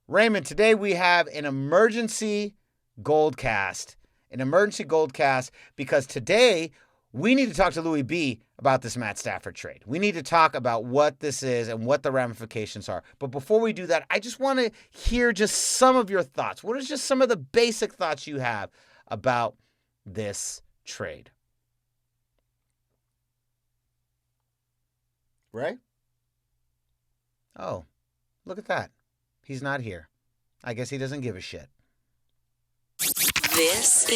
Raymond, today we have an emergency GoldCast. Because today we need to talk to Lewie B about this Matt Stafford trade. We need to talk about what this is and what the ramifications are. But before we do that, I just want to hear just some of your thoughts. What is just some of the basic thoughts you have about this trade? Ray? Oh, look at that. He's not here. I guess he doesn't give a shit. This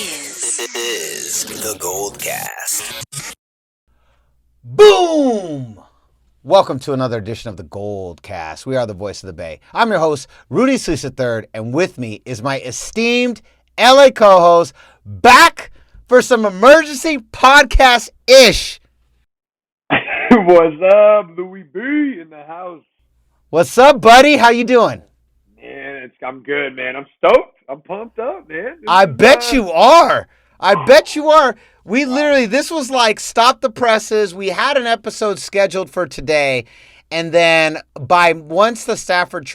is the GoldCast. Boom! Welcome to another edition of the GoldCast. We are the voice of the Bay. I'm your host, Rudy III, and with me is my esteemed LA co-host, back for some emergency podcast-ish. What's up, Lewie B in the house? What's up, buddy? How you doing? Man, I'm good, man. I'm stoked. I'm pumped up, man. I bet you are. We literally, this was like stop the presses. We had an episode scheduled for today, and then once the Stafford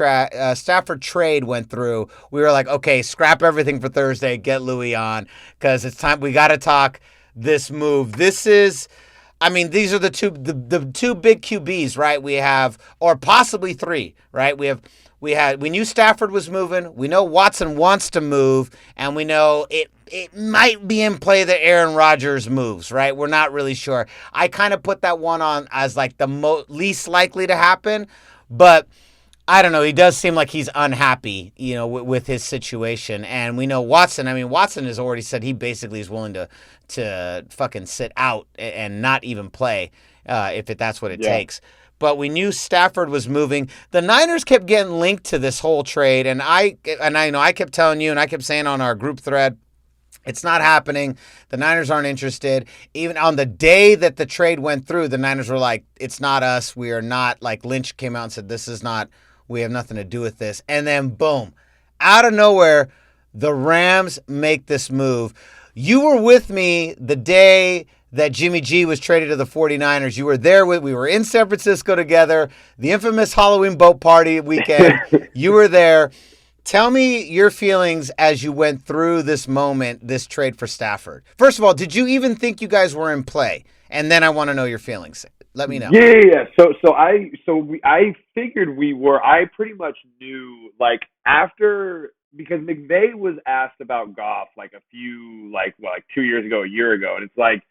trade went through, we were like, okay, scrap everything for Thursday, get Lewie on, because it's time. We got to talk this move. These are the two big QBs, right? We have, or possibly three, right? We knew Stafford was moving. We know Watson wants to move, and we know it might be in play that Aaron Rodgers moves, right? We're not really sure. I kind of put that one on as like the least likely to happen, but I don't know. He does seem like he's unhappy, with his situation. And we know Watson. Watson has already said he basically is willing to fucking sit out and not even play if that's what it takes. But we knew Stafford was moving. The Niners kept getting linked to this whole trade, and I kept telling you, and I kept saying on our group thread, it's not happening. The Niners aren't interested. Even on the day that the trade went through, the Niners were like, it's not us. We are not. Like Lynch came out and said, this is not. We have nothing to do with this. And then boom, out of nowhere, the Rams make this move. You were with me the day that Jimmy G was traded to the 49ers. You were there we were in San Francisco together, the infamous Halloween boat party weekend. You were there. Tell me your feelings as you went through this moment, this trade for Stafford. First of all, did you even think you guys were in play? And then I want to know your feelings. Let me know. Yeah. So I figured we were. I pretty much knew, like, after, because McVay was asked about Goff like 2 years ago, a year ago, and it's like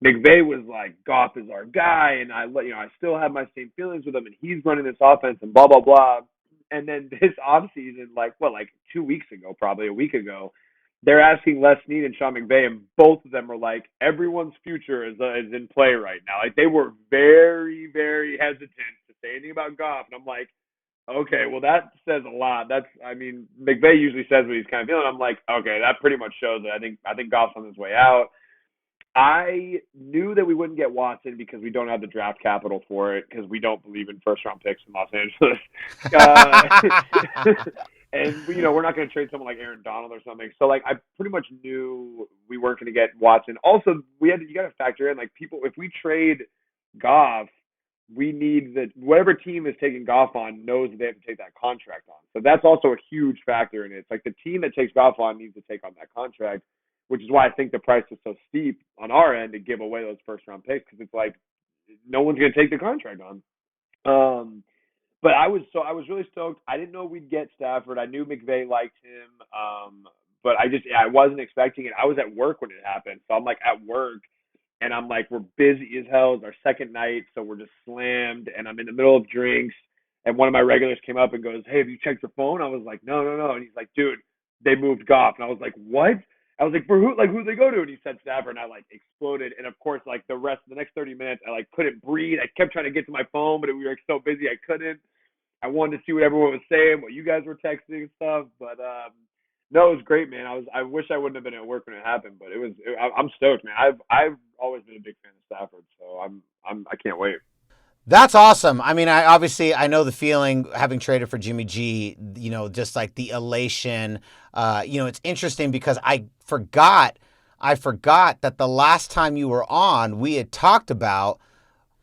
McVay was like, Goff is our guy, and I still have my same feelings with him, and he's running this offense, and blah blah blah. And then this offseason, like 2 weeks ago, probably a week ago, they're asking Les Snead and Sean McVay, and both of them are like, everyone's future is in play right now. Like, they were very, very hesitant to say anything about Goff, and I'm like, okay, well, that says a lot. McVay usually says what he's kind of feeling. I'm like, okay, that pretty much shows it. I think Goff's on his way out. I knew that we wouldn't get Watson because we don't have the draft capital for it, because we don't believe in first-round picks in Los Angeles. And, we're not going to trade someone like Aaron Donald or something. So, I pretty much knew we weren't going to get Watson. Also, you got to factor in, people, if we trade Goff, we need whatever team is taking Goff on knows that they have to take that contract on. So that's also a huge factor in it. It's like the team that takes Goff on needs to take on that contract, which is why I think the price is so steep on our end to give away those first-round picks, because it's like no one's going to take the contract on. But I was really stoked. I didn't know we'd get Stafford. I knew McVay liked him, but I wasn't expecting it. I was at work when it happened, so I'm at work, and I'm we're busy as hell. It's our second night, so we're just slammed, and I'm in the middle of drinks, and one of my regulars came up and goes, "Hey, have you checked your phone?" I was like, "No." And he's like, "Dude, they moved Goff." And I was like, "What?" I was like, "For who? Who'd they go to?" And he said Stafford, and I exploded. And of course, the next 30 minutes, I couldn't breathe. I kept trying to get to my phone, but we were so busy I couldn't. I wanted to see what everyone was saying, what you guys were texting and stuff. But no, it was great, man. I wish I wouldn't have been at work when it happened, but I'm stoked, man. I've always been a big fan of Stafford, so I can't wait. That's awesome. I know the feeling having traded for Jimmy G, just like the elation. It's interesting because I forgot that the last time you were on, we had talked about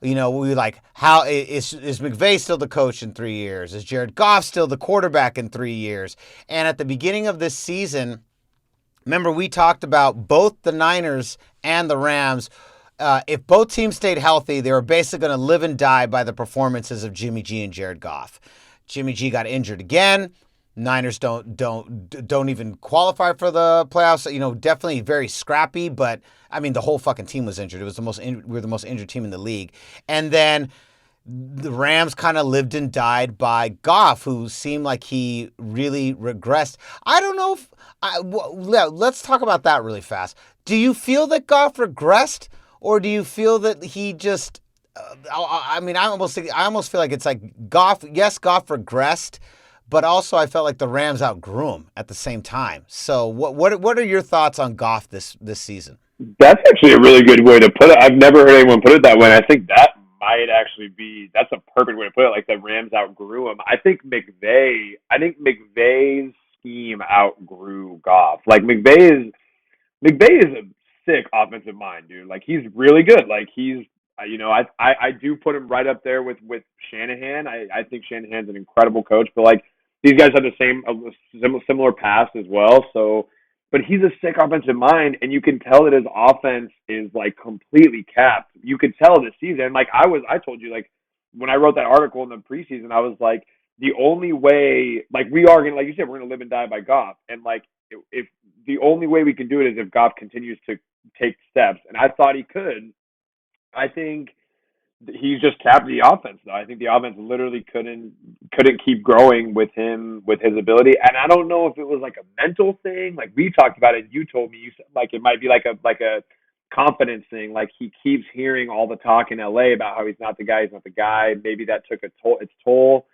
You know, we like, how is McVay still the coach in 3 years? Is Jared Goff still the quarterback in 3 years? And at the beginning of this season, remember we talked about both the Niners and the Rams. If both teams stayed healthy, they were basically going to live and die by the performances of Jimmy G and Jared Goff. Jimmy G got injured again. Niners don't even qualify for the playoffs. You know, definitely very scrappy, but I mean the whole fucking team was injured. It was we were the most injured team in the league. And then the Rams kind of lived and died by Goff, who seemed like he really regressed. I don't know if let's talk about that really fast. Do you feel that Goff regressed, or do you feel that he just? I mean, I almost feel like it's like Goff. Yes, Goff regressed, but also I felt like the Rams outgrew him at the same time. So what are your thoughts on Goff this season? That's actually a really good way to put it. I've never heard anyone put it that way. I think that might actually be, that's a perfect way to put it. Like the Rams outgrew him. I think McVay's scheme outgrew Goff. Like McVay is a sick offensive mind, dude. Like he's really good. Like he's, I do put him right up there with Shanahan. I think Shanahan's an incredible coach, but like these guys have the similar past as well. So, but he's a sick offensive mind, and you can tell that his offense is like completely capped. You could tell this season. Like I told you, like when I wrote that article in the preseason, I was like, the only way, like we are gonna, like you said, we're gonna live and die by Goff, and like if the only way we can do it is if Goff continues to take steps, and I thought he could. I think he's just capped the offense, though. I think the offense literally couldn't keep growing with him, with his ability. And I don't know if it was like a mental thing. Like we talked about it, you told me, you said like it might be like a confidence thing. Like he keeps hearing all the talk in LA about how he's not the guy. Maybe that took its toll.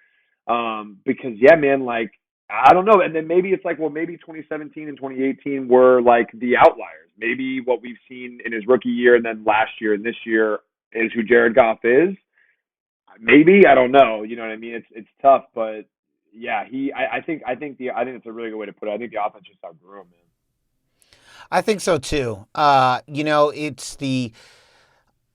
Because yeah, man, like I don't know. And then maybe it's like, well, maybe 2017 and 2018 were like the outliers. Maybe what we've seen in his rookie year and then last year and this year is who Jared Goff is. Maybe, I don't know. You know what I mean? It's tough, but yeah, I think it's a really good way to put it. I think the offense just outgrew him, man. I think so too. It's the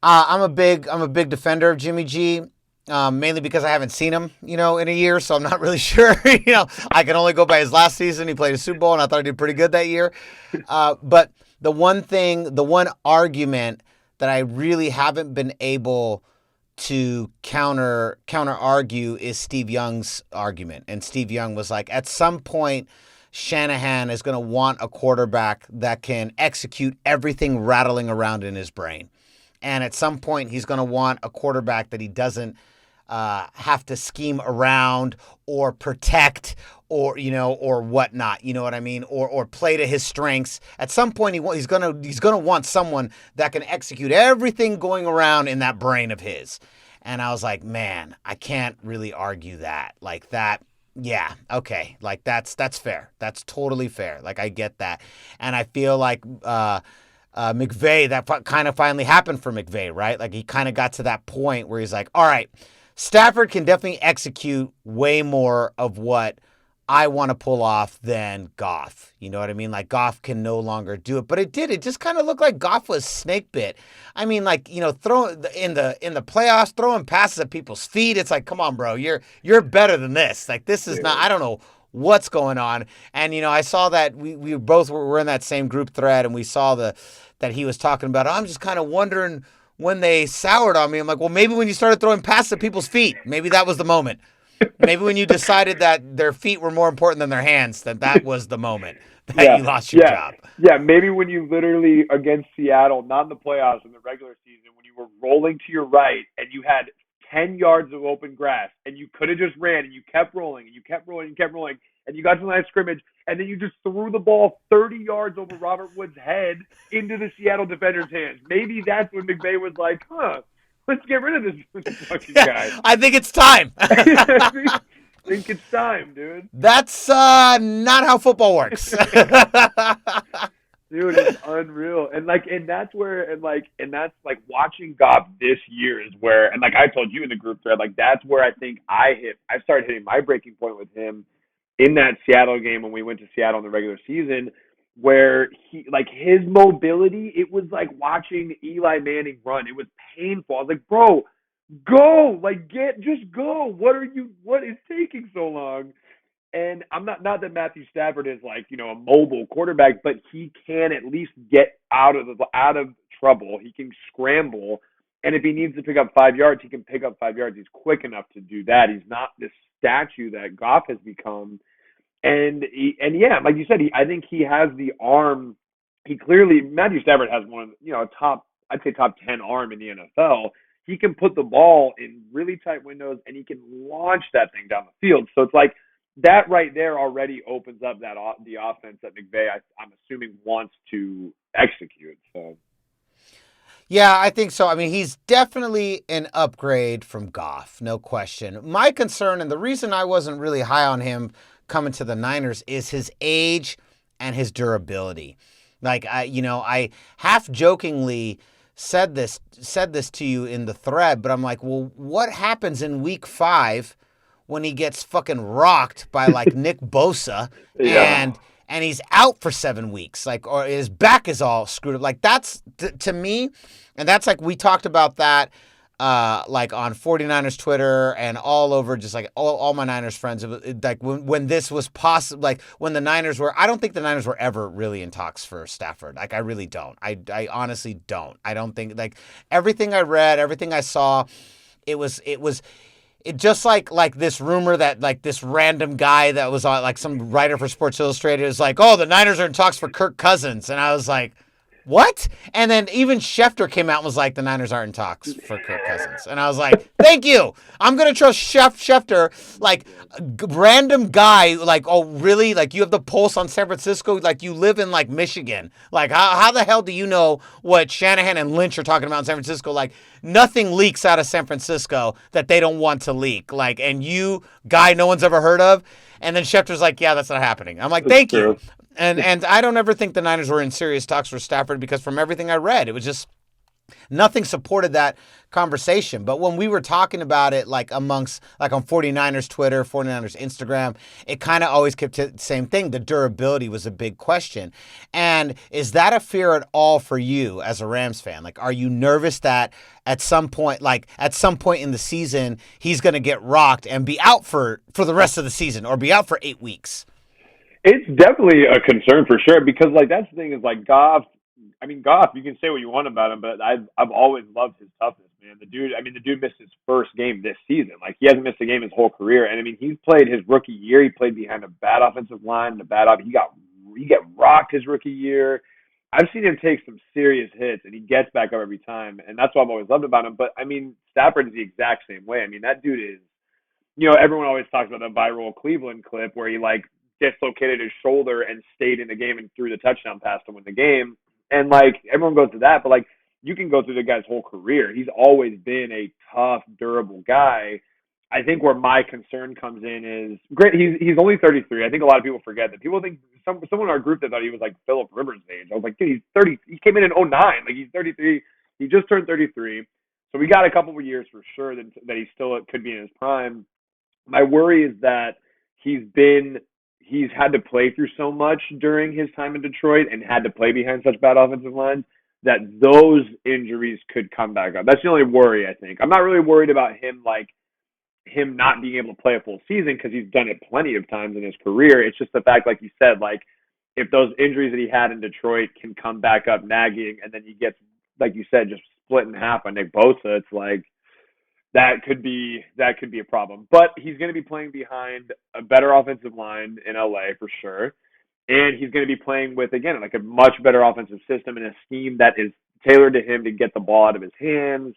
I'm a big defender of Jimmy G. Mainly because I haven't seen him, in a year, so I'm not really sure. I can only go by his last season. He played a Super Bowl, and I thought he did pretty good that year. But the one argument that I really haven't been able to counter argue is Steve Young's argument. And Steve Young was like, at some point, Shanahan is going to want a quarterback that can execute everything rattling around in his brain. And at some point, he's going to want a quarterback that he doesn't have to scheme around or protect or whatnot. You know what I mean? Or play to his strengths. At some point, he's gonna want someone that can execute everything going around in that brain of his. And I was like, man, I can't really argue that. Like that. Yeah, okay. Like that's fair. That's totally fair. Like I get that. And I feel like McVay, that kind of finally happened for McVay, right? Like he kind of got to that point where he's like, all right, Stafford can definitely execute way more of what I want to pull off than Goff. You know what I mean? Like Goff can no longer do it, but it just kind of looked like Goff was snake bit. I mean, like, throwing in the playoffs, throwing passes at people's feet. It's like, come on, bro, you're better than this. Like this is not, I don't know what's going on. And, I saw that we both were in that same group thread, and we saw that he was talking about, I'm just kind of wondering when they soured on me. I'm like, well, maybe when you started throwing passes at people's feet, maybe that was the moment. Maybe when you decided that their feet were more important than their hands, that was the moment that you lost your job. Yeah, maybe when you literally, against Seattle, not in the playoffs, in the regular season, when you were rolling to your right and you had 10 yards of open grass and you could have just ran and you kept rolling and you kept rolling and kept rolling and you got to the line of scrimmage and then you just threw the ball 30 yards over Robert Woods' head into the Seattle defender's hands. Maybe that's when McVay was like, let's get rid of this fucking guy. I think it's time. I think it's time, dude. That's not how football works. Dude, it's unreal. And that's watching Goff this year is where, and like I told you in the group thread, like that's where I think I started hitting my breaking point with him in that Seattle game when we went to Seattle in the regular season, where he, like his mobility, it was like watching Eli Manning run. It was painful. I was like, bro, Go, like just go. What is taking so long? And I'm not that Matthew Stafford is like, a mobile quarterback, but he can at least get out of trouble. He can scramble. And if he needs to pick up 5 yards, he can pick up 5 yards. He's quick enough to do that. He's not this statue that Goff has become. And yeah, like you said, I think he has the arm. He clearly Matthew Stafford has one, I'd say top 10 arm in the NFL. He can put the ball in really tight windows and he can launch that thing down the field. So it's like that right there already opens up the offense that McVay, I'm assuming, wants to execute. So. Yeah, I think so. I mean, he's definitely an upgrade from Goff, no question. My concern, and the reason I wasn't really high on him coming to the Niners, is his age and his durability. Like, I half jokingly said this to you in the thread, but I'm like, well, what happens in week 5 when he gets fucking rocked by like Nick Bosa and he's out for 7 weeks, like, or his back is all screwed up. Like, that's to me, and that's like, we talked about that, like on 49ers Twitter and all over, just like all my Niners friends. Like when this was possible, like when the Niners were, I don't think the Niners were ever really in talks for Stafford. Like, I really don't. I honestly don't. I don't think, like, everything I read, everything I saw, it just like this rumor that like this random guy that was on, like some writer for Sports Illustrated is like, oh, the Niners are in talks for Kirk Cousins. And I was like, what? And then even Schefter came out and was like, the Niners aren't in talks for Kirk Cousins. And I was like, thank you. I'm going to trust Schefter, like random guy, like, oh, really? Like, you have the pulse on San Francisco? Like, you live in like Michigan. Like, how the hell do you know what Shanahan and Lynch are talking about in San Francisco? Like, nothing leaks out of San Francisco that they don't want to leak. Like, and you, guy no one's ever heard of. And then Schefter's like, yeah, that's not happening. I'm like, thank you. And I don't ever think the Niners were in serious talks for Stafford, because from everything I read, it was just nothing supported that conversation. But when we were talking about it, like amongst, like on 49ers Twitter, 49ers Instagram, it kind of always kept the same thing. The durability was a big question. And is that a fear at all for you as a Rams fan? Like, are you nervous that at some point in the season, he's going to get rocked and be out for the rest of the season, or be out for 8 weeks? It's definitely a concern for sure, because like that's the thing is like Goff. I mean, Goff, you can say what you want about him, but I've always loved his toughness, man. The dude missed his first game this season. Like, he hasn't missed a game his whole career. And I mean, he's played his rookie year. He played behind a bad offensive line, he got rocked his rookie year. I've seen him take some serious hits, and he gets back up every time, and that's what I've always loved about him. But I mean, Stafford is the exact same way. I mean, that dude is, everyone always talks about the viral Cleveland clip where he like dislocated his shoulder and stayed in the game and threw the touchdown pass to win the game. And like, everyone goes to that, but like, you can go through the guy's whole career. He's always been a tough, durable guy. I think where my concern comes in is, great, he's only 33. I think a lot of people forget that. People think someone in our group that thought he was like Phillip Rivers' age. I was like, dude, he's 30. He came in 09. Like, he's 33. He just turned 33. So we got a couple of years for sure that he still could be in his prime. My worry is that he's had to play through so much during his time in Detroit and had to play behind such bad offensive lines that those injuries could come back up. That's the only worry, I think. I'm not really worried about him not being able to play a full season, because he's done it plenty of times in his career. It's just the fact, like you said, like, if those injuries that he had in Detroit can come back up nagging, and then he gets, like you said, just split in half by Nick Bosa, it's like, that could be a problem. But he's going to be playing behind a better offensive line in LA for sure. And he's going to be playing with, again, like a much better offensive system and a scheme that is tailored to him to get the ball out of his hands.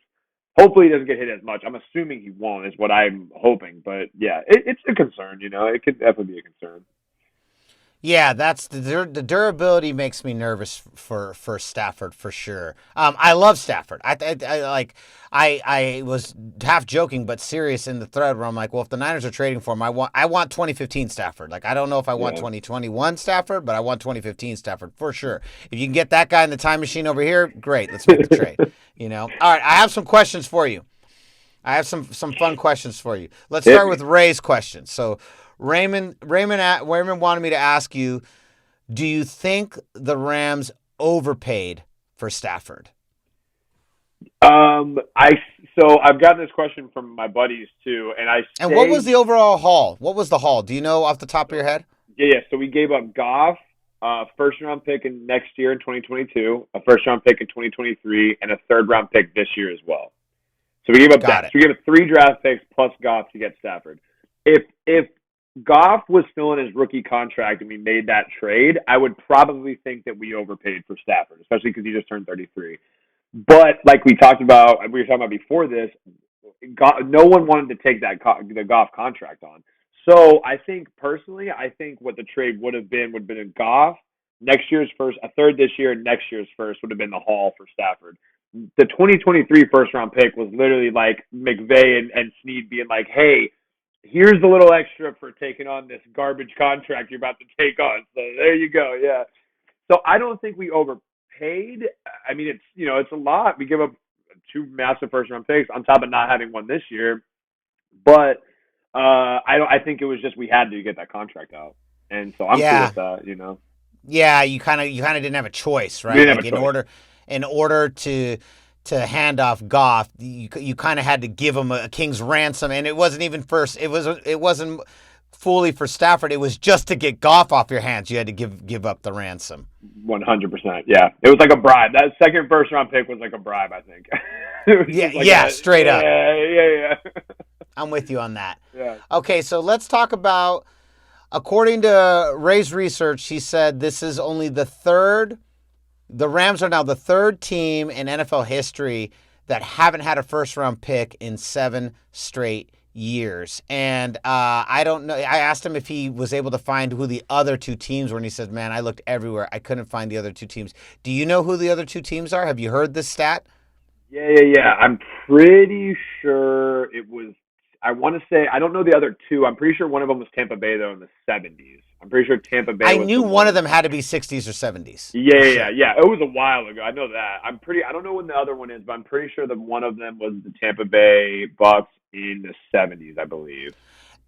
Hopefully he doesn't get hit as much. I'm assuming he won't, is what I'm hoping. But yeah, it's a concern, It could definitely be a concern. Yeah, that's the durability makes me nervous for Stafford for sure. I love Stafford. I was half joking but serious in the thread where I'm like, well, if the Niners are trading for him, I want 2015 Stafford. Like, I don't know if I want 2021 Stafford, but I want 2015 Stafford for sure. If you can get that guy in the time machine over here, great. Let's make the trade. All right, I have some questions for you. I have some fun questions for you. Let's start with Ray's questions. So, Raymond wanted me to ask you, do you think the Rams overpaid for Stafford? I've gotten this question from my buddies too, and And what was the overall haul? What was the haul? Do you know off the top of your head? Yeah. So we gave up Goff, first round pick in next year in 2022, a first round pick in 2023, and a third round pick this year as well. So we gave up Got that. it. So we gave up 3 draft picks plus Goff to get Stafford. If Goff was still in his rookie contract and we made that trade, I would probably think that we overpaid for Stafford, especially because he just turned 33. But like we were talking about before this, no one wanted to take the Goff contract on. So I think personally, what the trade would have been a Goff, next year's first, a third this year, and next year's first would have been the haul for Stafford. The 2023 first round pick was literally like McVay and Snead being like, hey, here's the little extra for taking on this garbage contract you're about to take on. So there you go. Yeah. So I don't think we overpaid. I mean, it's a lot. We give up 2 massive first round picks on top of not having one this year. But I think it was just we had to get that contract out. And so I'm cool with that, Yeah, you kind of didn't have a choice, right? We didn't have a choice. In order to hand off Goff, you kind of had to give him a king's ransom, and it wasn't even first. It wasn't fully for Stafford. It was just to get Goff off your hands. You had to give up the ransom. 100%. Yeah, it was like a bribe. That second first round pick was like a bribe, I think. Straight up. Yeah. I'm with you on that. Yeah. Okay, so let's talk about. According to Ray's research, he said this is only the third. The Rams are now the third team in NFL history that haven't had a first-round pick in 7 straight years. And I don't know. I asked him if he was able to find who the other 2 teams were, and he said, man, I looked everywhere. I couldn't find the other 2 teams. Do you know who the other 2 teams are? Have you heard this stat? Yeah. I'm pretty sure it was. I want to say, I don't know the other 2. I'm pretty sure one of them was Tampa Bay, though, in the 70s. I'm pretty sure Tampa Bay I was knew one of them had to be 60s or 70s. Yeah. It was a while ago. I know that. I don't know when the other one is, but I'm pretty sure that one of them was the Tampa Bay Bucks in the 70s, I believe.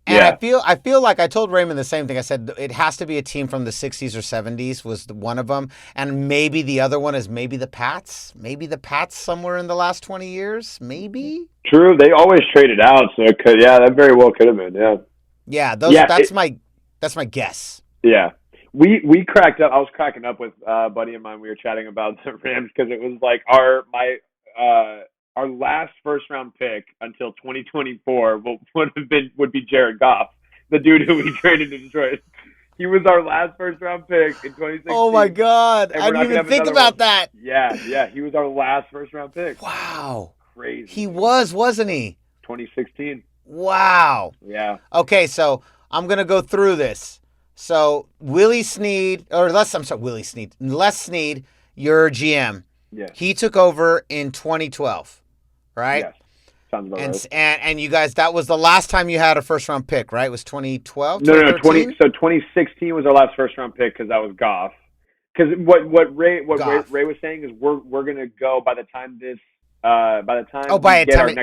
And I feel like I told Raymond the same thing. I said it has to be a team from the 60s or 70s was one of them. And maybe the other one is maybe the Pats. Maybe the Pats somewhere in the last 20 years. Maybe. True. They always traded out. So it could, that very well could have been. Yeah. Yeah. That's my guess. Yeah. We cracked up. I was cracking up with a buddy of mine. We were chatting about the Rams because it was like our last first round pick until 2024 would be Jared Goff, the dude who we traded to Detroit. He was our last first round pick in 2016. Oh my God. I didn't even think about that. Yeah. He was our last first round pick. Wow. Crazy. He wasn't he? 2016. Wow. Yeah. Okay, so I'm going to go through this. So Les Snead, your GM. Yeah. He took over in 2012, right? Yes. Sounds about right. And you guys, that was the last time you had a first round pick, right? It was 2012? No. 2016 was our last first round pick because that was Goff. Because what Ray was saying is we're gonna go by the time it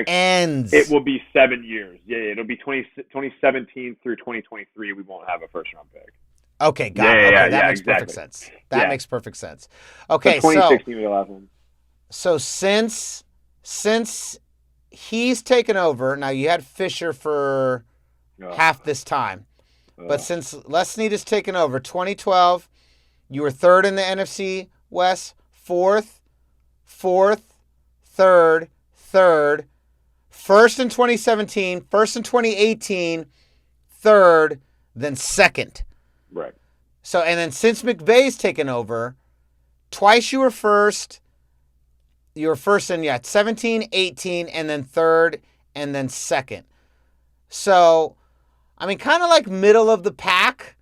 ends, it will be 7 years. Yeah, it'll be 2017 through 2023. We won't have a first round pick. Okay, got it. Okay, that makes perfect sense. That makes perfect sense. Okay, so 2016 was the last one. So since he's taken over, now you had Fisher for half this time, but since Les Snead has taken over, 2012, you were third in the NFC West, fourth, third, first in 2017, first in 2018, third, then second. Right. So, and then since McVay's taken over, twice you were first. You were first in 17, 18, and then third, and then second. So, I mean, kind of like middle of the pack,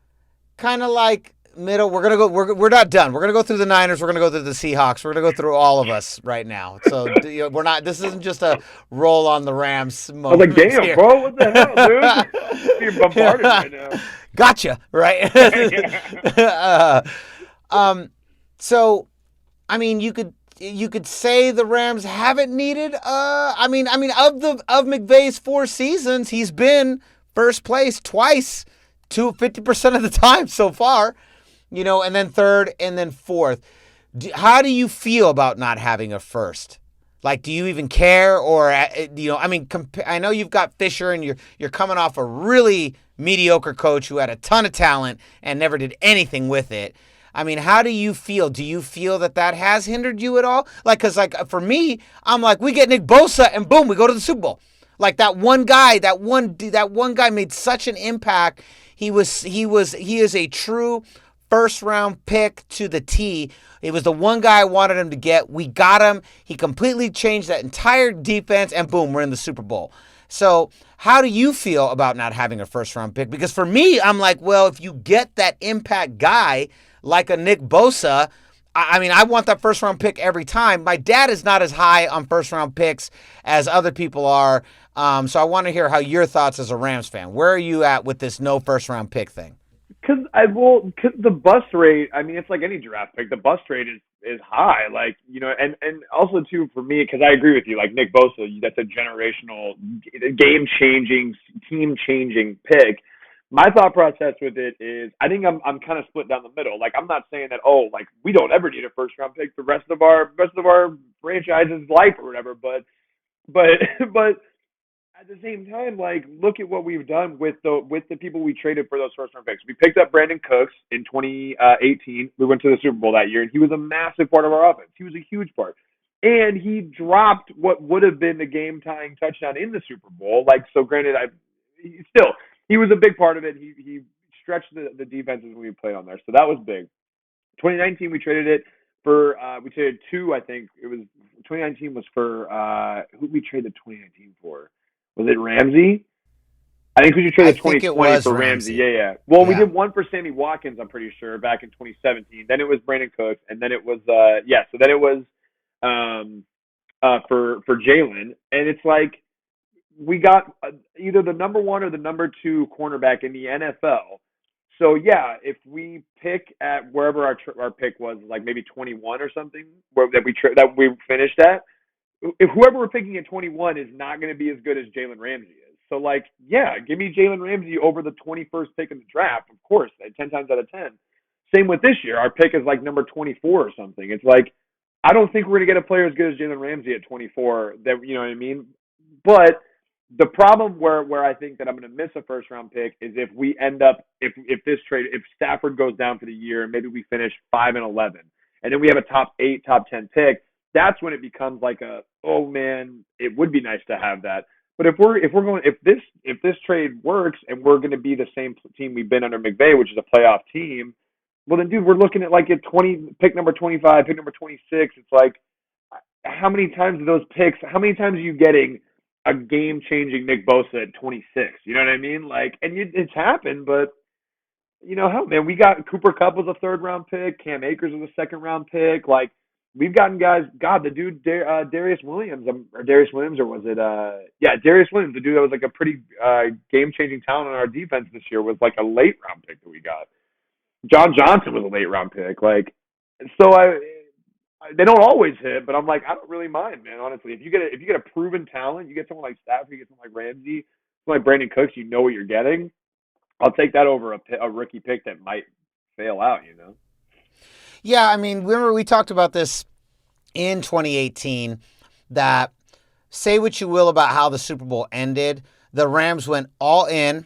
kind of like middle. We're not done. We're gonna go through the Niners. We're gonna go through the Seahawks. We're gonna go through all of us right now. So we're not. This isn't just a roll on the Rams moment. I was like, damn, bro, what the hell, dude? You're bombarded right now. Gotcha, right? So, I mean, you could say the Rams haven't needed. I mean, of McVay's 4 seasons, he's been first place twice, 50% of the time so far. And then third, and then fourth. How do you feel about not having a first Like, do you even care? Or, I mean, I know you've got Fisher, and you're coming off a really mediocre coach who had a ton of talent and never did anything with it. I mean, how do you feel? Do you feel that has hindered you at all? Like, because like for me, I'm like, we get Nick Bosa, and boom, we go to the Super Bowl. Like that one guy made such an impact. He is a true first round pick to the T. It was the one guy I wanted him to get. We got him. He completely changed that entire defense, and boom, we're in the Super Bowl. So how do you feel about not having a first round pick? Because for me, I'm like, well, if you get that impact guy like a Nick Bosa, I mean, I want that first round pick every time. My dad is not as high on first round picks as other people are. So I want to hear how your thoughts as a Rams fan. Where are you at with this no first round pick thing? Because the bust rate. I mean, it's like any draft pick. The bust rate is high. Like, and also too for me, because I agree with you. Like Nick Bosa, that's a generational, game changing, team changing pick. My thought process with it is, I think I'm kind of split down the middle. Like, I'm not saying that, like, we don't ever need a first round pick the rest of our franchise's life or whatever. But but at the same time, like, look at what we've done with the people we traded for those first round picks. We picked up Brandon Cooks in 2018. We went to the Super Bowl that year, and he was a massive part of our offense. He was a huge part. And he dropped what would have been the game tying touchdown in the Super Bowl. Like, so granted, he was a big part of it. He stretched the defenses we played on there. So that was big. 2019, we traded it for, we traded two, I think. It was, 2019 was for, who did we trade the 2019 for? Was it Ramsey? I think we should trade the 2020 for Ramsey. Yeah. Well, we did one for Sammy Watkins, I'm pretty sure, back in 2017. Then it was Brandon Cooks, and then it was, so then it was for Jalen. And it's like, we got either the number one or the number two cornerback in the NFL. So yeah, if we pick at wherever our pick was, like maybe 21 or something, that we finished at, if whoever we're picking at 21 is not going to be as good as Jalen Ramsey is. So like, yeah, give me Jalen Ramsey over the 21st pick in the draft, of course, 10 times out of 10. Same with this year. Our pick is like number 24 or something. It's like, I don't think we're going to get a player as good as Jalen Ramsey at 24. That, you know what I mean? But the problem where I think that I'm going to miss a first round pick is if we end up, if Stafford goes down for the year and maybe we finish 5-11, and then we have a top 8, top 10 pick, that's when it becomes like oh man, it would be nice to have that. But if this trade works and we're going to be the same team we've been under McVay, which is a playoff team, well then, dude, we're looking at like a pick number 25, pick number 26. It's like, how many times are you getting a game-changing Nick Bosa at 26? You know what I mean? Like, and it's happened, but hell, man, we got Cooper Kupp was a third-round pick, Cam Akers was a second-round pick. Like, we've gotten guys. God, the dude Darius Williams, or was it? Darius Williams, the dude that was like a pretty game-changing talent on our defense this year, was like a late-round pick that we got. John Johnson was a late-round pick. Like, so they don't always hit, but I'm like, I don't really mind, man. Honestly, if you get a proven talent, you get someone like Stafford, you get someone like Ramsey, someone like Brandon Cooks, you know what you're getting. I'll take that over a rookie pick that might fail out. Yeah, I mean, remember we talked about this in 2018. That, say what you will about how the Super Bowl ended, the Rams went all in,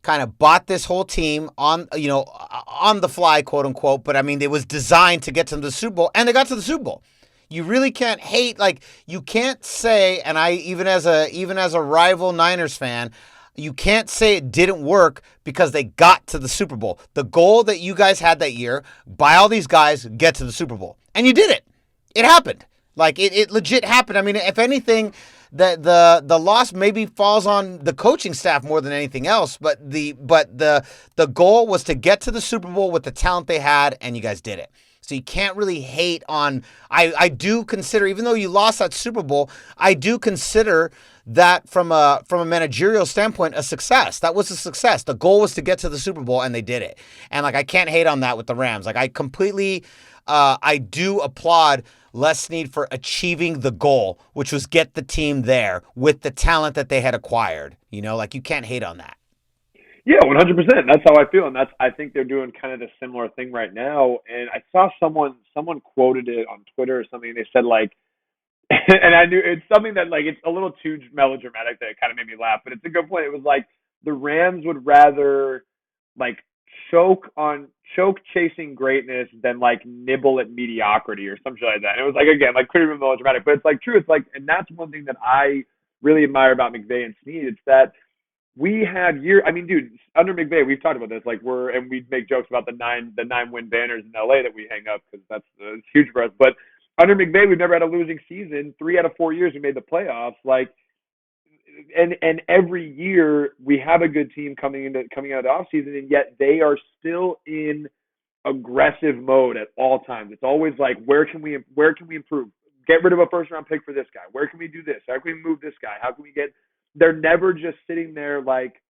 kind of bought this whole team on the fly, quote unquote. But I mean, it was designed to get to the Super Bowl, and they got to the Super Bowl. You really can't hate, like, you can't say, and I even as a rival Niners fan, you can't say it didn't work because they got to the Super Bowl. The goal that you guys had that year, buy all these guys, get to the Super Bowl, and you did it. It happened. Like, it legit happened. I mean, if anything, the loss maybe falls on the coaching staff more than anything else, but the goal was to get to the Super Bowl with the talent they had, and you guys did it. So you can't really hate on. I do consider, even though you lost that Super Bowl, I do consider that from a managerial standpoint a success. That was a success. The goal was to get to the Super Bowl, and they did it. And like, I can't hate on that with the Rams. Like, I completely I do applaud Les Snead for achieving the goal, which was get the team there with the talent that they had acquired. Like, you can't hate on that. Yeah, 100%. That's how I feel, and I think they're doing kind of a similar thing right now. And I saw someone quoted it on Twitter or something. And they said, like, And I knew it's something that like it's a little too melodramatic that it kind of made me laugh, but it's a good point. It was like the Rams would rather like choke chasing greatness than like nibble at mediocrity or something like that. And it was like again like pretty melodramatic, but it's like true. It's like, and that's one thing that I really admire about McVay and Snead. It's that we had I mean, dude, under McVay, we've talked about this. Like and we make jokes about the nine win banners in LA that we hang up because that's it's huge for us. But under McVay, we've never had a losing season. 3 out of 4 years we made the playoffs. Like, and every year we have a good team coming out of the offseason, and yet they are still in aggressive mode at all times. It's always like, where can we improve? Get rid of a first round pick for this guy. Where can we do this? How can we move this guy? How can we get? They're never just sitting there like,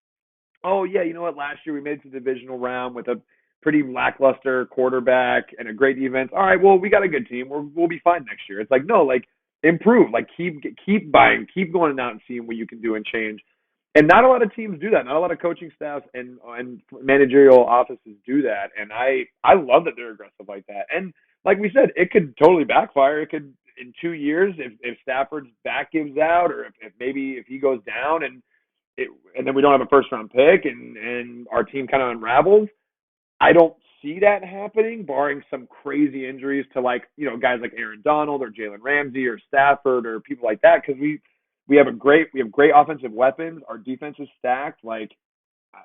oh yeah, you know what? Last year we made it to the divisional round with a pretty lackluster quarterback and a great defense. All right, well we got a good team. We'll be fine next year. It's like no, like improve, like keep buying, keep going out and seeing what you can do and change. And not a lot of teams do that. Not a lot of coaching staffs and managerial offices do that. And I love that they're aggressive like that. And like we said, it could totally backfire. It could in 2 years if Stafford's back gives out, or if maybe if he goes down and then we don't have a first round pick and our team kind of unravels. I don't see that happening, barring some crazy injuries to like, you know, guys like Aaron Donald or Jalen Ramsey or Stafford or people like that, because we have great offensive weapons. Our defense is stacked. Like,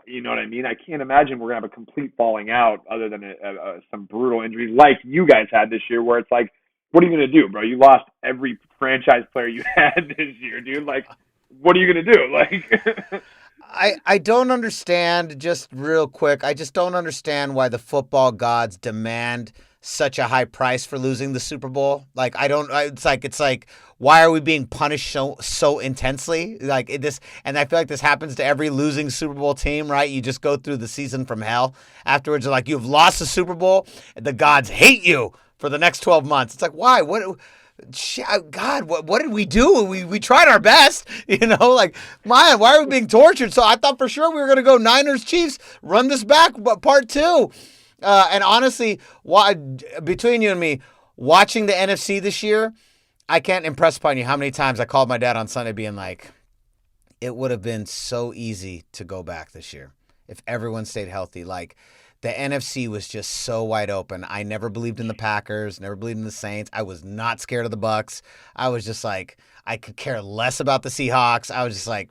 you know what I mean? I can't imagine we're gonna have a complete falling out other than some brutal injuries like you guys had this year, where it's like, what are you gonna do, bro? You lost every franchise player you had this year, dude. Like, what are you gonna do? Like. I don't understand, just real quick, I just don't understand why the football gods demand such a high price for losing the Super Bowl. Like, it's like, why are we being punished so intensely? Like this, and I feel like this happens to every losing Super Bowl team, right? You just go through the season from hell. Afterwards, like, you've lost the Super Bowl, and the gods hate you for the next 12 months. It's like, why? God, what did we do? We tried our best, you know, like, man, why are we being tortured? So I thought for sure we were going to go Niners Chiefs, run this back, but part 2. And honestly, between you and me, watching the NFC this year, I can't impress upon you how many times I called my dad on Sunday being like, it would have been so easy to go back this year if everyone stayed healthy. Like, the NFC was just so wide open. I never believed in the Packers, never believed in the Saints. I was not scared of the Bucks. I was just like, I could care less about the Seahawks. I was just like,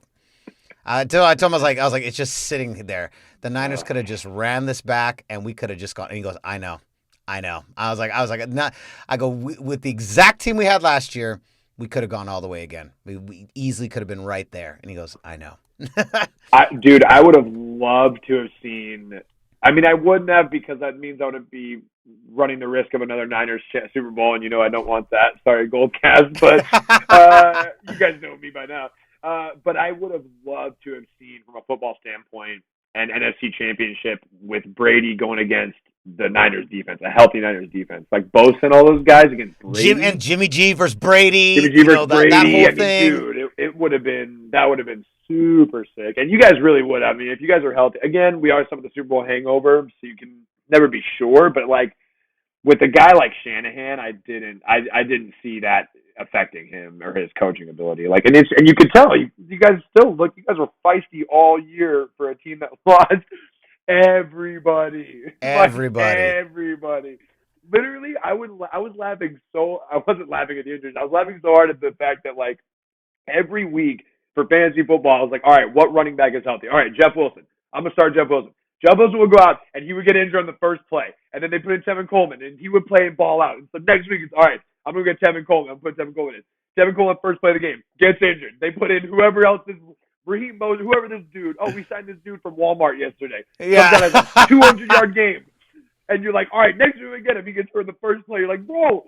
I told him, I was like, it's just sitting there. The Niners could have just ran this back, and we could have just gone. And he goes, I know. I was like, not. I go, with the exact team we had last year, we could have gone all the way again. We easily could have been right there. And he goes, I know. Dude, I would have loved to have seen. I mean, I wouldn't have, because that means I would be running the risk of another Niners Super Bowl, and you know I don't want that. Sorry, GoldCast, but you guys know me by now. But I would have loved to have seen, from a football standpoint, an NFC Championship with Brady going against the Niners defense, a healthy Niners defense, like Bosa and all those guys against Brady. Jimmy G versus Brady. Jimmy G versus Brady. That whole thing. Dude, it would have been super sick. And you guys really would. I mean, if you guys are healthy, again, we are some of the Super Bowl hangover, so you can never be sure. But like with a guy like Shanahan, I didn't see that affecting him or his coaching ability. Like, and you could tell you guys you guys were feisty all year for a team that lost everybody. Everybody. Literally, I was laughing I wasn't laughing at the injuries. I was laughing so hard at the fact that like every week for fantasy football, I was like, all right, what running back is healthy? All right, Jeff Wilson. I'm gonna start Jeff Wilson. Jeff Wilson would go out and he would get injured on the first play, and then they put in Tevin Coleman and he would play and ball out. And so next week it's all right. I'm gonna get Tevin Coleman. I'm putting Tevin Coleman in. Tevin Coleman first play of the game gets injured. They put in whoever else is. Raheem Moses, whoever this dude. Oh, we signed this dude from Walmart yesterday. Yeah. Comes out as a 200-yard game. And you're like, all right, next week we get him. He gets hurt in the first play. You're like, bro,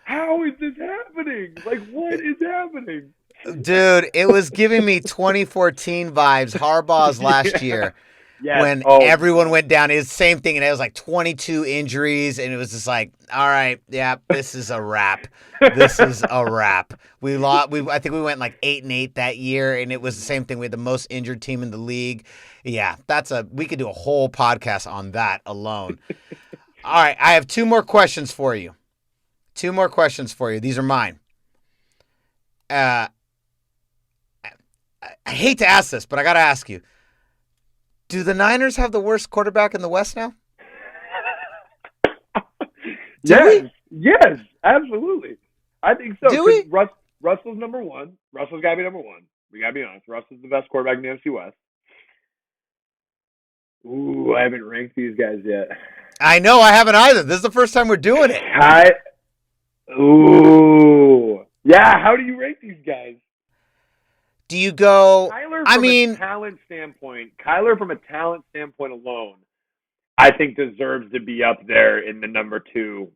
how is this happening? Like, what is happening? Dude, it was giving me 2014 vibes, Harbaugh's last year. Yes. When everyone went down. It was the same thing, and it was like 22 injuries, and it was just like, all right, yeah, this is a wrap. This is a wrap. We lost. I think we went like 8-8 that year, and it was the same thing. We had the most injured team in the league. Yeah, we could do a whole podcast on that alone. All right, I have 2 more questions for you. These are mine. I hate to ask this, but I got to ask you. Do the Niners have the worst quarterback in the West now? Yes, absolutely. I think so. Do we? Russell's number one. Russell's got to be number one. We got to be honest. Russell's the best quarterback in the NFC West. Ooh, I haven't ranked these guys yet. I know, I haven't either. This is the first time we're doing it. Yeah, how do you rank these guys? Do you go, a talent standpoint, Kyler from a talent standpoint alone, I think deserves to be up there in the number two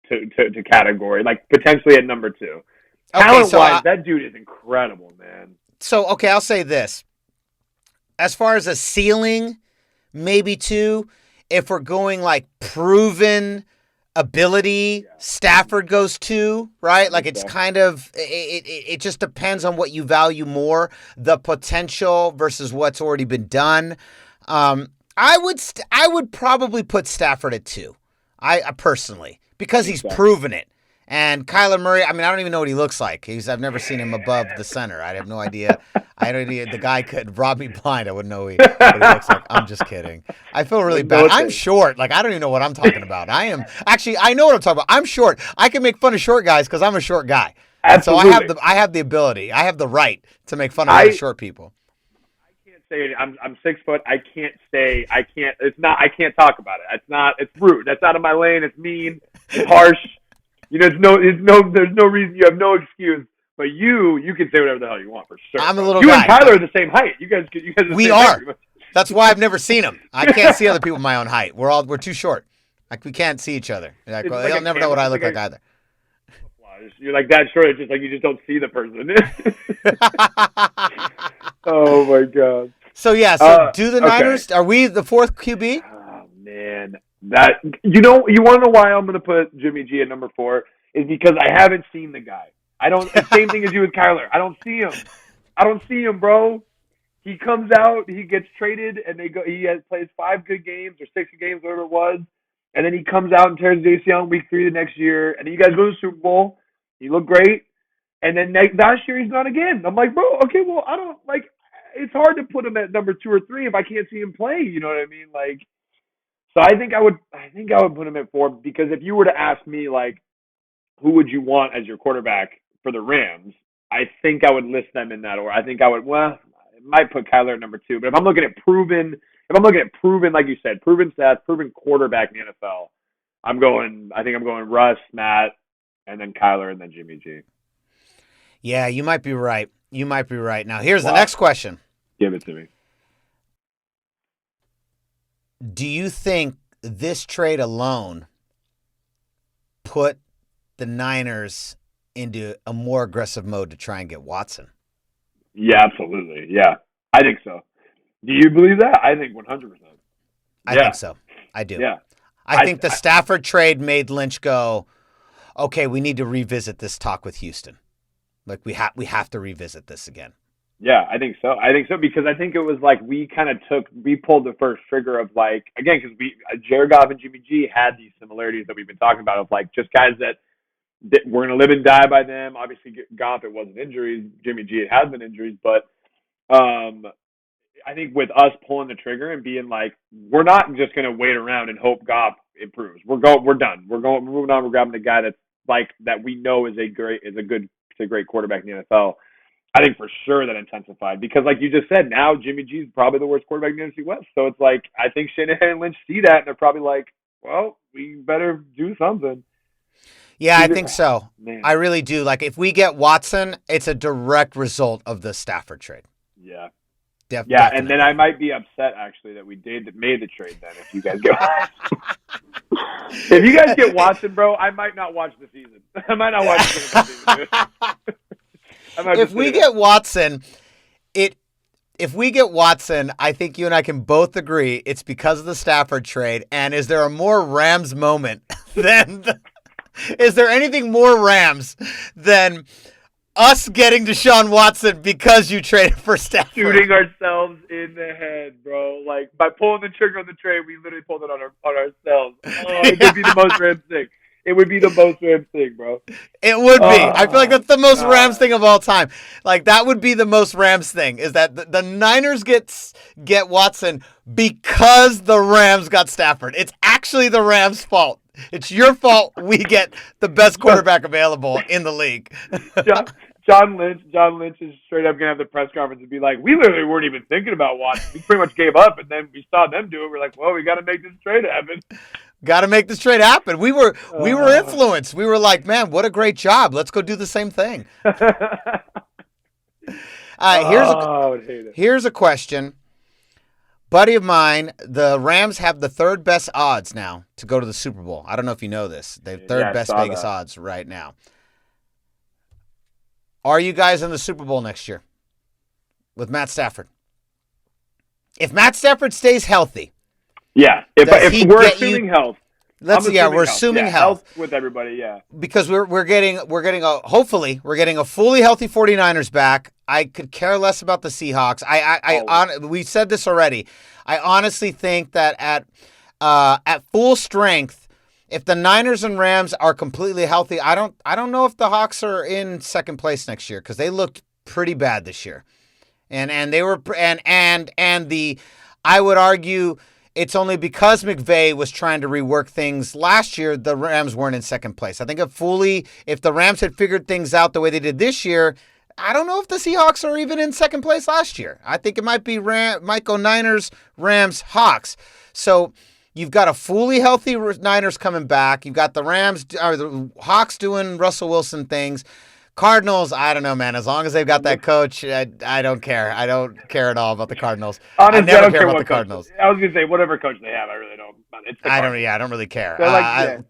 to category, like potentially at number two. Talent-wise, that dude is incredible, man. So, okay, I'll say this. As far as a ceiling, maybe two. If we're going like proven ability, Stafford goes two, right? Like it's kind of, it just depends on what you value more, the potential versus what's already been done. I would probably put Stafford at two. I personally, because he's proven it. And Kyler Murray, I mean, I don't even know what he looks like. I've never seen him above the center. I have no idea. The guy could rob me blind. I wouldn't know what he looks like. I'm just kidding. I feel really bad. I'm short. Like, I don't even know what I'm talking about. I know what I'm talking about. I'm short. I can make fun of short guys because I'm a short guy. Absolutely. And so I have the ability. I have the right to make fun of short people. I can't say it. I'm 6 foot. I can't talk about it. It's rude. That's out of my lane. It's mean. It's harsh. There's no reason. You have no excuse. But you can say whatever the hell you want for sure. I'm a little guy. You and Tyler are the same height. You guys are we are. That's why I've never seen him. I can't see other people my own height. We're too short. Like we can't see each other. Like, they'll never know what I look like either. You're like that short. It's just like you just don't see the person. Oh my god. So yeah. So do the Niners? Are we the fourth QB? Oh man. You want to know why I'm going to put Jimmy G at number 4 is because I haven't seen the guy. The same thing as you with Kyler. I don't see him, bro. He comes out, he gets traded, and plays 5 good games or 6 games, whatever it was, and then he comes out and tears ACL in week 3 the next year, and then you guys go to the Super Bowl. He looked great, and then last year he's gone again. I'm like, bro, okay, well, I don't like. It's hard to put him at number 2 or 3 if I can't see him play. You know what I mean? Like. So I think I would put him at 4 because if you were to ask me like who would you want as your quarterback for the Rams, I think I would list them in that order. I think I might put Kyler at number 2, but if I'm looking at proven like you said, proven stats, proven quarterback in the NFL, I think I'm going Russ, Matt, and then Kyler and then Jimmy G. Yeah, you might be right. Now here's the next question. Give it to me. Do you think this trade alone put the Niners into a more aggressive mode to try and get Watson? Yeah, absolutely. Yeah, I think so. Do you believe that? I think 100%. I think so. I do. Yeah. I think the Stafford trade made Lynch go, okay, we need to revisit this talk with Houston. Like we have to revisit this again. Yeah, I think so. Because I think it was like we pulled the first trigger of like, again, because Jared Goff and Jimmy G had these similarities that we've been talking about of like just guys that we're going to live and die by them. Obviously, Goff, it wasn't injuries. Jimmy G, it has been injuries. But I think with us pulling the trigger and being like, we're not just going to wait around and hope Goff improves. We're done. We're moving on. We're grabbing the guy that's like that we know is a great quarterback in the NFL. I think for sure that intensified because, like you just said, now Jimmy G is probably the worst quarterback in the NFC West. So it's like I think Shanahan and Lynch see that and they're probably like, well, we better do something. Yeah, I think so. Man. I really do. Like if we get Watson, it's a direct result of the Stafford trade. Yeah. Definitely. And then I might be upset actually that we made the trade then if you guys get if you guys get Watson, bro, I might not watch the season. I might not watch the season. If we get Watson, I think you and I can both agree it's because of the Stafford trade. And is there a more Rams moment is there anything more Rams than us getting Deshaun Watson because you traded for Stafford? Shooting ourselves in the head, bro. Like by pulling the trigger on the trade, we literally pulled it on ourselves. Oh, it would be the most Rams thing. It would be the most Rams thing, bro. It would be. I feel like that's the most Rams God. thing of all time. Like that would be the most Rams thing is that the Niners get Watson because the Rams got Stafford. It's actually the Rams' fault. It's your fault we get the best quarterback available in the league. John Lynch is straight up gonna have the press conference and be like, "We literally weren't even thinking about Watson. We pretty much gave up, and then we saw them do it. We're like, well, we got to make this trade happen." Got to make this trade happen. We were influenced. We were like, man, what a great job. Let's go do the same thing. Here's a question. Buddy of mine, the Rams have the third best odds now to go to the Super Bowl. I don't know if you know this. They have third best Vegas odds right now. Are you guys in the Super Bowl next year with Matt Stafford? If Matt Stafford stays healthy. Yeah. If we're assuming health. We're assuming health with everybody, yeah. Because we're getting a fully healthy 49ers back. I could care less about the Seahawks. We said this already. I honestly think that at full strength, if the Niners and Rams are completely healthy, I don't know if the Hawks are in second place next year because they looked pretty bad this year. And they were I would argue it's only because McVay was trying to rework things last year, the Rams weren't in second place. I think if the Rams had figured things out the way they did this year, I don't know if the Seahawks are even in second place last year. I think it might be might go Niners, Rams, Hawks. So you've got a fully healthy Niners coming back. You've got the Hawks doing Russell Wilson things. Cardinals, I don't know, man. As long as they've got that coach, I don't care. I don't care at all about the Cardinals. Honestly, I never care about the Cardinals. I was gonna say whatever coach they have, I really don't. I don't really care.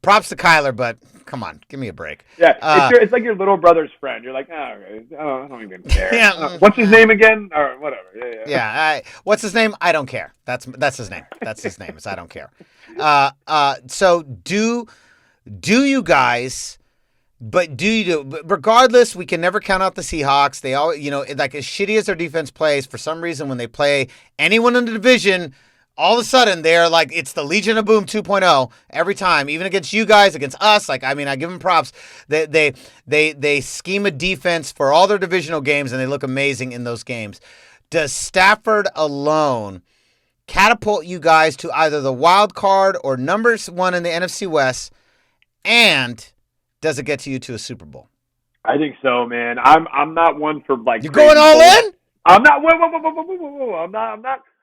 Props to Kyler, but come on, give me a break. Yeah, it's like your little brother's friend. You're like, I don't even care. Yeah. What's his name again? Or whatever. Yeah. What's his name? I don't care. That's his name. That's his name. Is I don't care. So do you guys? But regardless, we can never count out the Seahawks. They all, like as shitty as their defense plays, for some reason when they play anyone in the division, all of a sudden they're like, it's the Legion of Boom 2.0 every time, even against you guys, against us. Like, I give them props. They scheme a defense for all their divisional games and they look amazing in those games. Does Stafford alone catapult you guys to either the wild card or number one in the NFC West? And does it get you to a Super Bowl? I think so, man. I'm not one for like. You're going all in? I'm not. Whoa.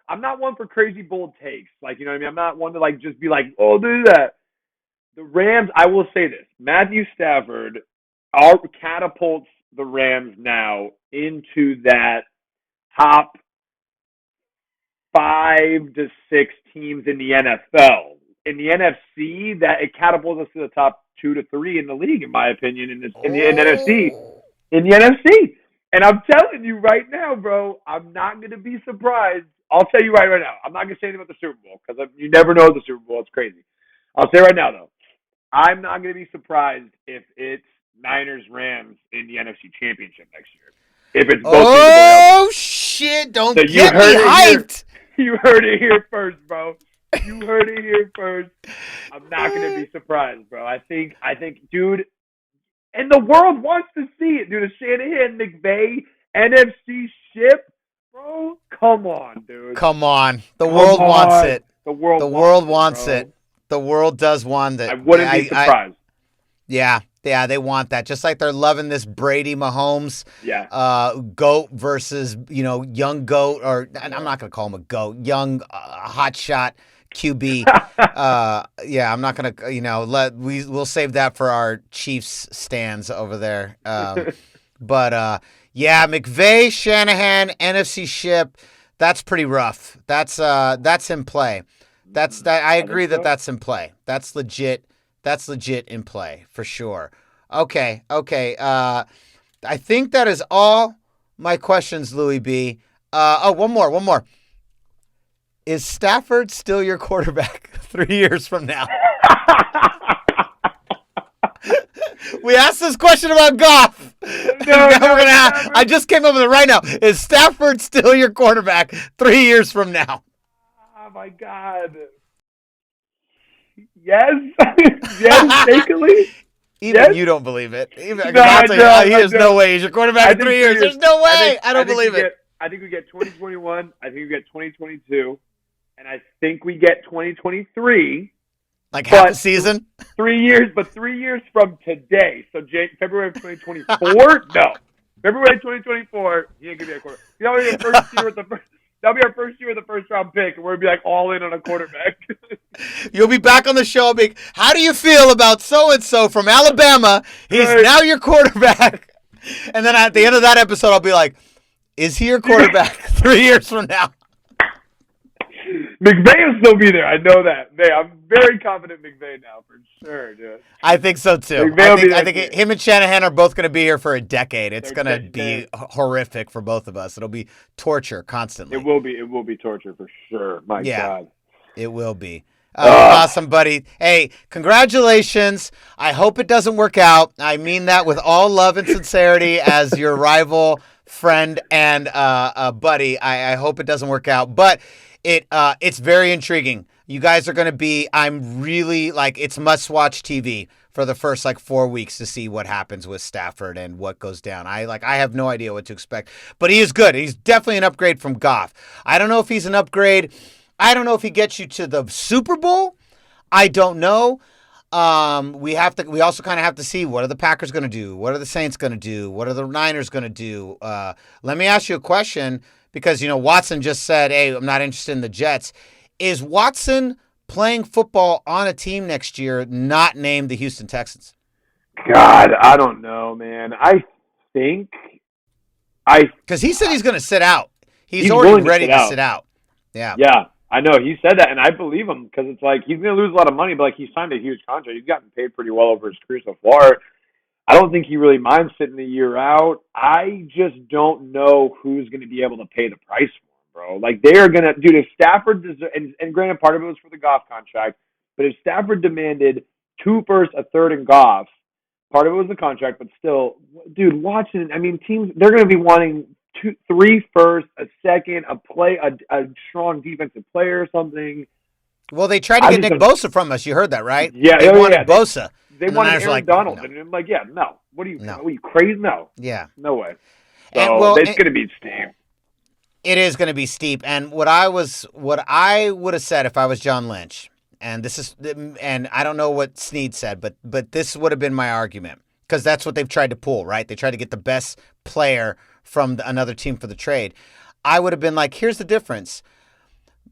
I'm not one for crazy bold takes. Like, you know what I mean? I'm not one to like just be like, oh, do that. The Rams. I will say this: Matthew Stafford catapults the Rams now into that top 5 to 6 teams in the NFL. In the NFC, that it catapults us to the top 2 to 3 in the league, in my opinion, in the NFC. In the NFC. And I'm telling you right now, bro, I'm not going to be surprised. I'll tell you right now. I'm not going to say anything about the Super Bowl because you never know the Super Bowl. It's crazy. I'll say right now, though, I'm not going to be surprised if it's Niners-Rams in the NFC Championship next year. If it's both. Oh, shit. Don't get me hyped. You heard it here first, bro. You heard it here first. I'm not going to be surprised, bro. I think, dude, and the world wants to see it, dude. A Shanahan, McVay, NFC ship, bro. Come on, dude. Come on. The world wants it. The world wants it. The world does want it. I wouldn't be surprised. Yeah, they want that. Just like they're loving this Brady Mahomes GOAT versus, young GOAT, or I'm not going to call him a GOAT, young hotshot QB. I'm not going to, we'll save that for our Chiefs stands over there. But McVay, Shanahan, NFC ship, that's pretty rough. That's in play. I agree that's in play. That's legit. That's legit in play for sure. Okay. I think that is all my questions, Lewie B. One more. Is Stafford still your quarterback 3 years from now? We asked this question about Goff. I just came up with it right now. Is Stafford still your quarterback 3 years from now? Oh, my God. Yes. Yes, mistakenly. Even Yes. you don't believe it. Even, No, I'll tell you, I there's don't. no way he's your quarterback in 3 years. There's no way. I don't believe it. I think we get 2021. I think we get 2022, and I think we get 2023. Like half a season? 3 years, but 3 years from today. So February of 2024? No. February 2024, he ain't gonna be a quarterback. That'll be our first year with the first. That'll be our first year with the first round pick, and we're gonna be like all in on a quarterback. You'll be back on the show. Big. How do you feel about so and so from Alabama? He's now your quarterback. And then at the end of that episode, I'll be like, "Is he your quarterback 3 years from now?" McVay will still be there. I know that. I'm very confident McVay now for sure, dude. I think so too. I think him and Shanahan are both going to be here for a decade. It's going to be horrific for both of us. It'll be torture constantly. It will be. It will be torture for sure. My God. It will be. Awesome, buddy. Hey, congratulations. I hope it doesn't work out. I mean that with all love and sincerity as your rival, friend, and buddy. I hope it doesn't work out. But it's very intriguing. You guys are going to be, I'm really, it's must-watch TV for the first, 4 weeks to see what happens with Stafford and what goes down. I have no idea what to expect. But he is good. He's definitely an upgrade from Goff. I don't know if he's an upgrade. I don't know if he gets you to the Super Bowl. I don't know. We also kind of have to see what are the Packers going to do? What are the Saints going to do? What are the Niners going to do? Let me ask you a question because, Watson just said, hey, I'm not interested in the Jets. Is Watson playing football on a team next year not named the Houston Texans? God, I don't know, man. Because he said he's going to sit out. He's already ready to sit out. Yeah. Yeah. I know he said that, and I believe him because it's he's going to lose a lot of money, but he signed a huge contract. He's gotten paid pretty well over his career so far. I don't think he really minds sitting a year out. I just don't know who's going to be able to pay the price for him, bro. They are going to, dude. If Stafford and granted, part of it was for the Goff contract, but if Stafford demanded 2 firsts, a third, and Goff, part of it was the contract, but still, dude, watching. I mean, teams they're going to be wanting 3 firsts, a second, a strong defensive player or something. Well, they tried to get Nick Bosa from us. You heard that, right? Yeah, they wanted Bosa. They wanted Aaron Donald, no. And I'm like, yeah, no. What are you? No. Are you crazy? No. Yeah. No way. So it's going to be steep. It is going to be steep. And what I would have said if I was John Lynch, and I don't know what Snead said, but this would have been my argument because that's what they've tried to pull, right? They tried to get the best player from another team for the trade. I would have been like, here's the difference.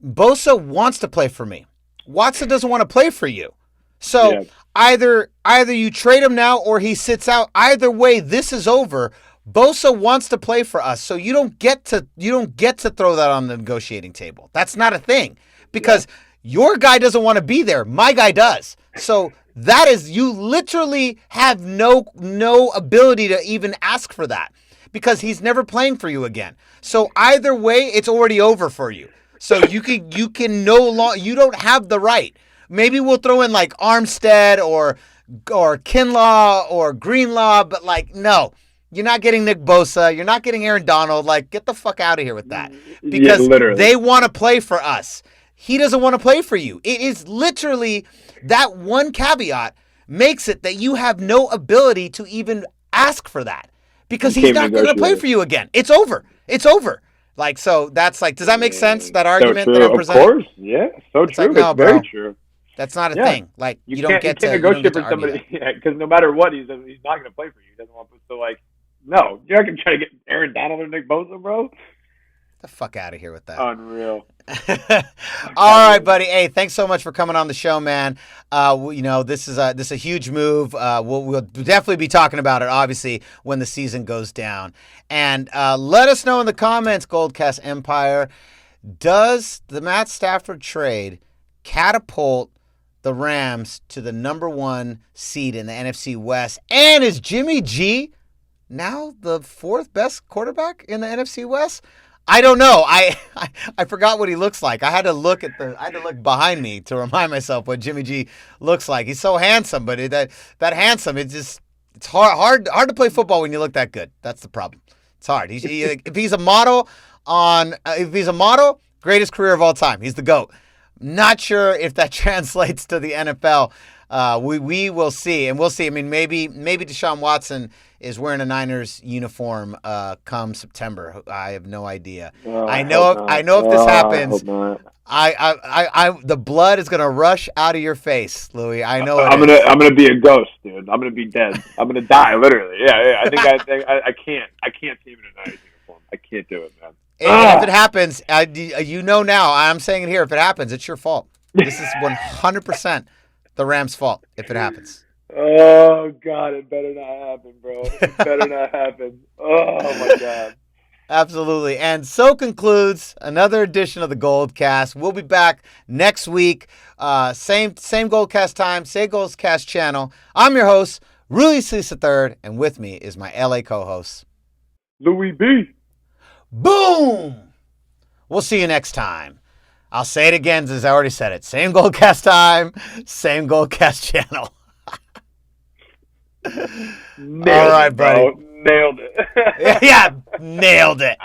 Bosa wants to play for me. Watson doesn't want to play for you. So either you trade him now or he sits out. Either way, this is over. Bosa wants to play for us, so you don't get to throw that on the negotiating table. That's not a thing because your guy doesn't want to be there. My guy does. So that is, you literally have no ability to even ask for that because he's never playing for you again. So either way, it's already over for you. So you can no longer, you don't have the right. Maybe we'll throw in Armstead or Kinlaw or Greenlaw, but no, you're not getting Nick Bosa. You're not getting Aaron Donald. Get the fuck out of here with that because they want to play for us. He doesn't want to play for you. It is literally that one caveat makes it that you have no ability to even ask for that because he's not going to play for you again. It's over. It's over. So that's does that make sense? That argument so that I'm presenting? Of course, yeah, so it's true. It's very true. That's not a thing. You don't get to negotiate for somebody. Yeah, because no matter what, he's not going to play for you. He doesn't want to. So no, you're not going to try to get Aaron Donald or Nick Bosa, bro. Get the fuck out of here with that. Unreal. All right, buddy. Hey, thanks so much for coming on the show, man. This is a huge move. We'll definitely be talking about it, obviously, when the season goes down. And let us know in the comments, GoldCast Empire, does the Matt Stafford trade catapult the Rams to the number 1 seed in the NFC West? And is Jimmy G now the 4th best quarterback in the NFC West? I don't know. I forgot what he looks like. I had to look behind me to remind myself what Jimmy G looks like. He's so handsome, but that handsome, it's hard to play football when you look that good. That's the problem. It's hard. If he's a model, greatest career of all time. He's the GOAT. Not sure if that translates to the NFL. We will see, and we'll see. I mean, maybe Deshaun Watson is wearing a Niners uniform come September. I have no idea. I know if this happens, the blood is gonna rush out of your face, Louis. I know I'm gonna be a ghost, dude. I'm gonna be dead. I'm gonna die, literally. Yeah. I can't team in a Niners uniform. I can't do it, man. If it happens, you know now. I'm saying it here. If it happens, it's your fault. This is 100% the Rams' fault if it happens. Oh God, it better not happen, bro. It better not happen. Oh my God. Absolutely. And so concludes another edition of the GoldCast. We'll be back next week. Same GoldCast time, same GoldCast channel. I'm your host, Rudy III, and with me is my LA co-host, Lewie B. Boom! We'll see you next time. I'll say it again as I already said it. Same GoldCast time, same GoldCast channel. All right, buddy. Nailed it. Yeah, nailed it.